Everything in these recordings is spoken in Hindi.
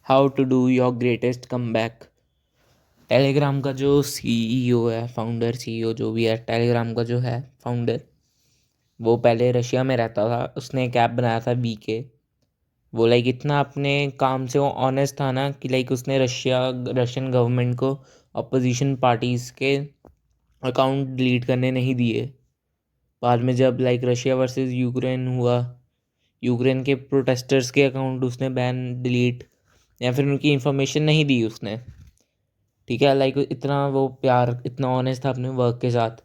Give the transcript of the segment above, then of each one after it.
How to do your greatest comeback. Telegram का जो सीईओ है, फाउंडर सीईओ जो भी है, टेलीग्राम का जो है फाउंडर, वो पहले रशिया में रहता था। उसने एक ऐप बनाया था वीके। वो लाइक इतना अपने काम से वो ऑनेस्ट था ना कि लाइक उसने रशियन गवर्नमेंट को अपोजिशन पार्टीज़ के अकाउंट डिलीट करने नहीं दिए। बाद में जब लाइक रशिया वर्सेस यूक्रेन हुआ, यूक्रेन के प्रोटेस्टर्स के अकाउंट उसने बैन डिलीट या फिर उनकी इन्फॉर्मेशन नहीं दी उसने। ठीक है, लाइक इतना वो प्यार, इतना ऑनेस्ट था अपने वर्क के साथ।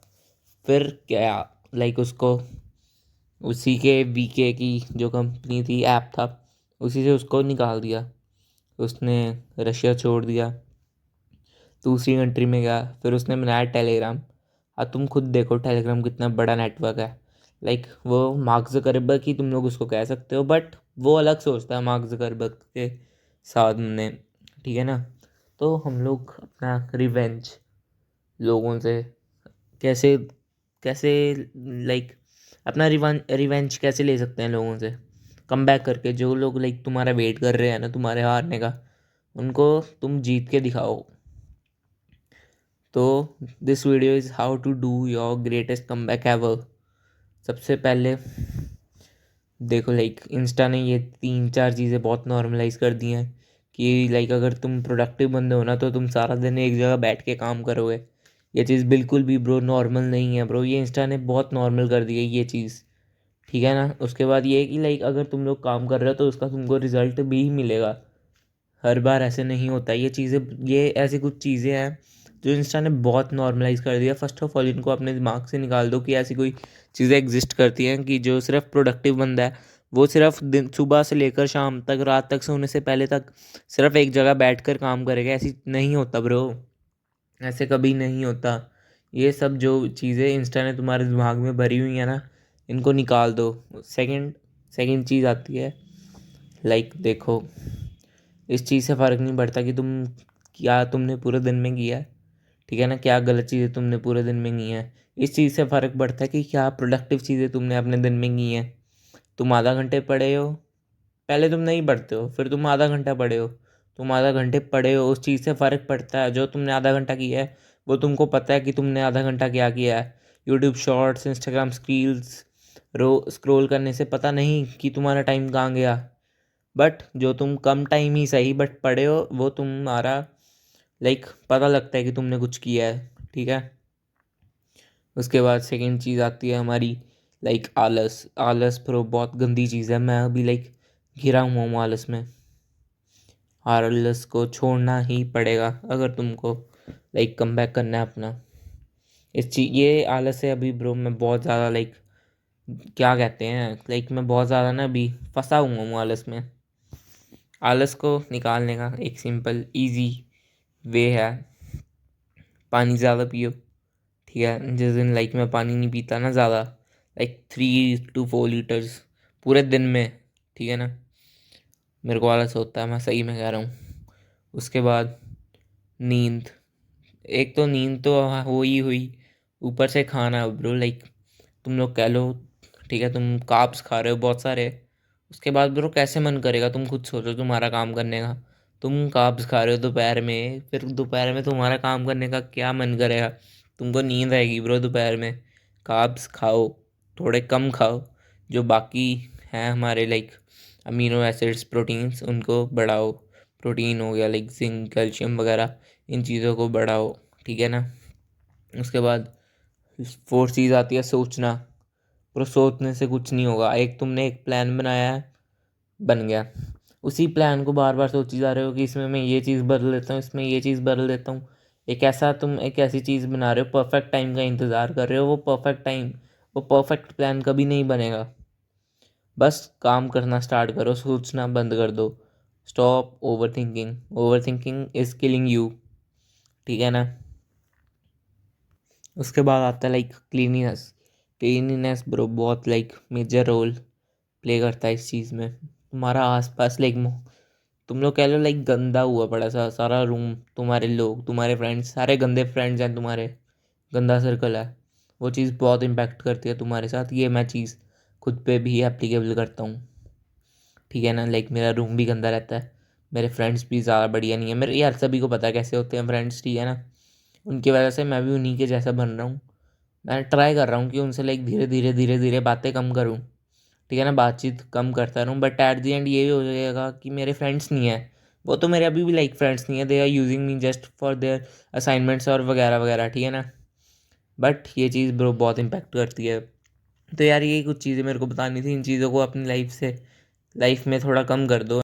फिर क्या, लाइक उसको उसी के वीके की जो कंपनी थी, ऐप था, उसी से उसको निकाल दिया। उसने रशिया छोड़ दिया, दूसरी कंट्री में गया। फिर उसने बनाया टेलीग्राम। अब तुम खुद देखो टेलीग्राम कितना बड़ा नेटवर्क है। लाइक वो मार्क ज़करबर्ग ही तुम लोग उसको कह सकते हो, बट वो अलग सोचता है मार्क ज़करबर्ग के साथ में। ठीक है ना। तो हम लोग अपना रिवेंज लोगों से कैसे कैसे लाइक अपना रिवेंज कैसे ले सकते हैं लोगों से, कम बैक करके। जो लोग लाइक तुम्हारा वेट कर रहे हैं ना तुम्हारे हारने का, उनको तुम जीत के दिखाओ। तो this video is how to do your greatest come back ever. सबसे पहले देखो, लाइक इंस्टा ने ये 3-4 चीज़ें बहुत नॉर्मलाइज कर दी हैं कि लाइक अगर तुम प्रोडक्टिव बंदे हो ना तो तुम सारा दिन एक जगह बैठ के काम करोगे। ये चीज़ बिल्कुल भी ब्रो नॉर्मल नहीं है ब्रो, ये इंस्टा ने बहुत नॉर्मल कर दी है ये चीज़। ठीक है ना। उसके बाद ये है कि लाइक अगर तुम लोग काम कर रहे हो तो उसका तुमको रिजल्ट भी मिलेगा। हर बार ऐसे नहीं होता ये चीज़ें। ये ऐसी कुछ चीज़ें हैं जो इंस्टा ने बहुत नॉर्मलाइज कर दिया। फर्स्ट ऑफ ऑल इनको अपने दिमाग से निकाल दो कि ऐसी कोई चीज़ें एग्जिस्ट करती हैं कि जो सिर्फ प्रोडक्टिव बंदा है वो सिर्फ दिन सुबह से लेकर शाम तक, रात तक, सोने से पहले तक सिर्फ एक जगह बैठकर काम करेगा। ऐसी नहीं होता ब्रो, ऐसे कभी नहीं होता। ये सब जो चीज़ें इंस्टा ने तुम्हारे दिमाग में भरी हुई है ना, इनको निकाल दो। सेकंड सेकंड चीज़ आती है, लाइक देखो, इस चीज़ से फ़र्क नहीं पड़ता कि क्या तुमने पूरे दिन में किया है। ठीक है ना, क्या गलत चीज़ें तुमने पूरे दिन में की हैं। इस चीज़ से फ़र्क पड़ता है कि क्या प्रोडक्टिव चीज़ें तुमने अपने दिन में की हैं। तुम आधा घंटे पढ़े हो, पहले तुम नहीं पढ़ते हो, फिर तुम आधा घंटा पढ़े हो, तुम आधा घंटे पढ़े हो, उस चीज़ से फ़र्क पड़ता है। जो तुमने आधा घंटा किया है वो तुमको पता है कि तुमने आधा घंटा क्या किया है। यूट्यूब शॉर्ट्स, इंस्टाग्राम स्क्रील्स स्क्रोल करने से पता नहीं कि तुम्हारा टाइम कहाँ गया। बट जो तुम कम टाइम ही सही बट पढ़े हो, वो तुम्हारा लाइक पता लगता है कि तुमने कुछ किया है। ठीक है। उसके बाद सेकंड चीज़ आती है हमारी, लाइक आलस। आलस प्रो बहुत गंदी चीज़ है। मैं अभी लाइक घिरा हुआ हूँ आलस में। आलस को छोड़ना ही पड़ेगा अगर तुमको लाइक कम बैक करना है अपना। ये आलस है अभी ब्रो, मैं बहुत ज़्यादा लाइक क्या कहते हैं, लाइक मैं बहुत ज़्यादा ना अभी फंसा हुआ हूँ आलस में। आलस को निकालने का एक सिंपल इजी वे है, पानी ज़्यादा पियो। ठीक है। जिस दिन लाइक मैं पानी नहीं पीता ना ज़्यादा, लाइक 3 to 4 लीटर्स पूरे दिन में, ठीक है ना, मेरे को आलस होता है, मैं सही में कह रहा हूँ। उसके बाद नींद। एक तो नींद तो हो ही हुई, ऊपर से खाना ब्रो, लाइक तुम लोग कह लो, ठीक है, तुम कार्ब्स खा रहे हो बहुत सारे। उसके बाद ब्रो कैसे मन करेगा, तुम खुद सोचो तुम्हारा काम करने का। तुम कार्ब्स खा रहे हो दोपहर में, फिर दोपहर में तुम्हारा काम करने का क्या मन करेगा। तुमको नींद आएगी ब्रो दोपहर में। कार्ब्स खाओ, थोड़े कम खाओ। जो बाकी हैं हमारे लाइक अमीनो एसिड्स, प्रोटीन्स, उनको बढ़ाओ। प्रोटीन हो गया लाइक जिंक, कैल्शियम वगैरह, इन चीज़ों को बढ़ाओ। ठीक है ना। उसके बाद फोर्थ चीज़ आती है सोचना। पर सोचने से कुछ नहीं होगा। एक तुमने एक प्लान बनाया है, बन गया, उसी प्लान को बार बार सोची जा रहे हो कि इसमें मैं ये चीज़ बदल देता हूँ, इसमें ये चीज़ बदल देता हूँ। तुम एक ऐसी चीज़ बना रहे हो, परफेक्ट टाइम का इंतज़ार कर रहे हो। वो परफेक्ट प्लान कभी नहीं बनेगा। बस काम करना स्टार्ट करो, सोचना बंद कर दो। Stop over thinking. Over thinking is killing you. ठीक है ना। उसके बाद आता है लाइक क्लीनिनेस। क्लीनिनेस ब्रो बहुत लाइक मेजर रोल प्ले करता है इस चीज़ में। तुम्हारा आसपास लाइक तुम लोग कह लो लाइक गंदा हुआ पड़ा सा सारा रूम, तुम्हारे लोग, तुम्हारे फ्रेंड्स, सारे गंदे फ्रेंड्स हैं तुम्हारे, गंदा सर्कल है। वो चीज़ बहुत इम्पैक्ट करती है तुम्हारे साथ। ये मैं चीज़ खुद पे भी एप्लीकेबल करता हूँ। ठीक है ना। लाइक मेरा रूम भी गंदा रहता है, मेरे फ्रेंड्स भी ज़्यादा बढ़िया नहीं है मेरे, यार सभी को पता है कैसे होते हैं फ्रेंड्स, ठीक है ना। उनकी वजह से मैं भी उन्हीं के जैसा बन रहा हूँ। मैं ट्राई कर रहा हूँ कि उनसे लाइक धीरे धीरे धीरे धीरे बातें कम करूँ, ठीक है ना, बातचीत कम करता रहूँ। बट एट द एंड ये भी हो जाएगा कि मेरे फ्रेंड्स नहीं है, वो तो मेरे अभी भी लाइक फ्रेंड्स नहीं है, they are using me just for their assignments और वगैरह वगैरह, ठीक है ना। बट ये चीज़ ब्रो बहुत इम्पैक्ट करती है। तो यार ये कुछ चीज़ें मेरे को बतानी थी, इन चीज़ों को अपनी लाइफ में थोड़ा कम कर दो।